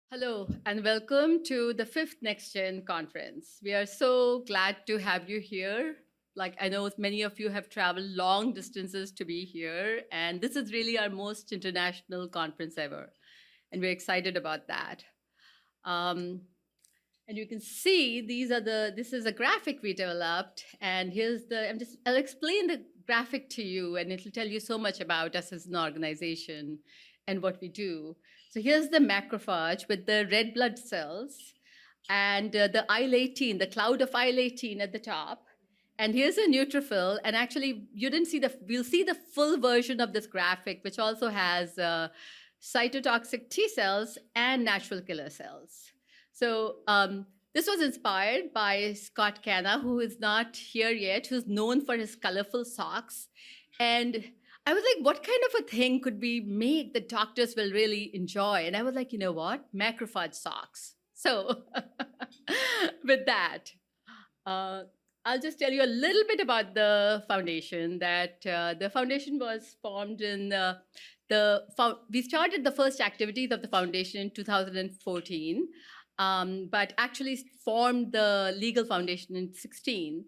Hello, and welcome to the fifth NextGen conference. We are so glad to have you here. Like, I know many of you have traveled long distances to be here, and this is really our most international conference ever. And we're excited about that. Um, and you can see this is a graphic we developed. And I'll explain the graphic to you, and it'll tell you so much about us as an organization and what we do. So here's the macrophage with the red blood cells and the IL-18, the cloud of IL-18 at the top. And here's a neutrophil. And actually, you didn't see we'll see the full version of this graphic, which also has cytotoxic T cells and natural killer cells. So this was inspired by Scott Canna, who is not here yet, who's known for his colorful socks. And I was like, what kind of a thing could we make that doctors will really enjoy? And I was like, you know what? Macrophage socks. So with that, I'll just tell you a little bit about the foundation. That the foundation was formed in we started the first activities of the foundation in 2014, but actually formed the legal foundation in 16.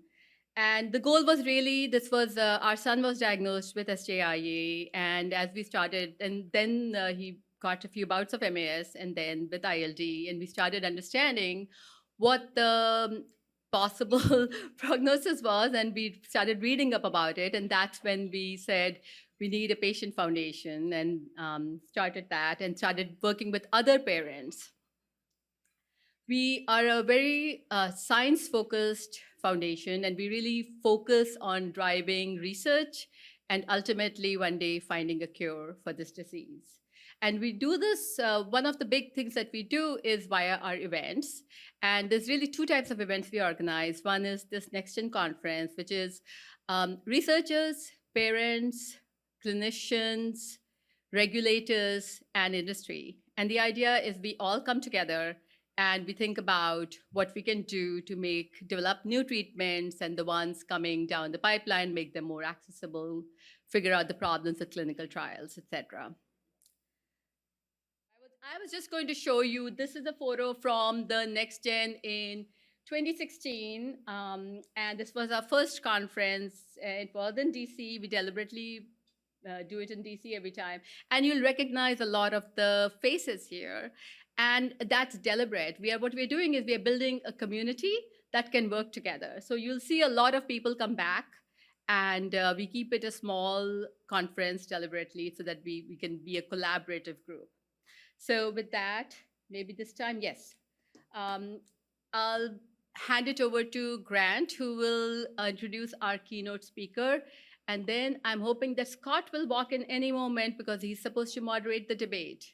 And the goal was really, this was, our son was diagnosed with SJIA, and as we started, and then he got a few bouts of MAS, and then with ILD, and we started understanding what the possible prognosis was, and we started reading up about it, and that's when we said, we need a patient foundation, and started that, and started working with other parents. We are a very science-focused foundation, and we really focus on driving research and ultimately one day finding a cure for this disease. And we do this, one of the big things that we do is via our events. And there's really two types of events we organize. One is this NextGen conference, which is researchers, parents, clinicians, regulators, and industry. And the idea is we all come together and we think about what we can do to develop new treatments, and the ones coming down the pipeline, make them more accessible, figure out the problems of clinical trials, etc. I was just going to show you, this is a photo from the NextGen in 2016. And this was our first conference. It was in DC. We deliberately do it in DC every time. And you'll recognize a lot of the faces here. And that's deliberate. What we're doing is we're building a community that can work together. So you'll see a lot of people come back, and we keep it a small conference deliberately so that we can be a collaborative group. So with that, maybe this time, yes. I'll hand it over to Grant, who will introduce our keynote speaker. And then I'm hoping that Scott will walk in any moment because he's supposed to moderate the debate.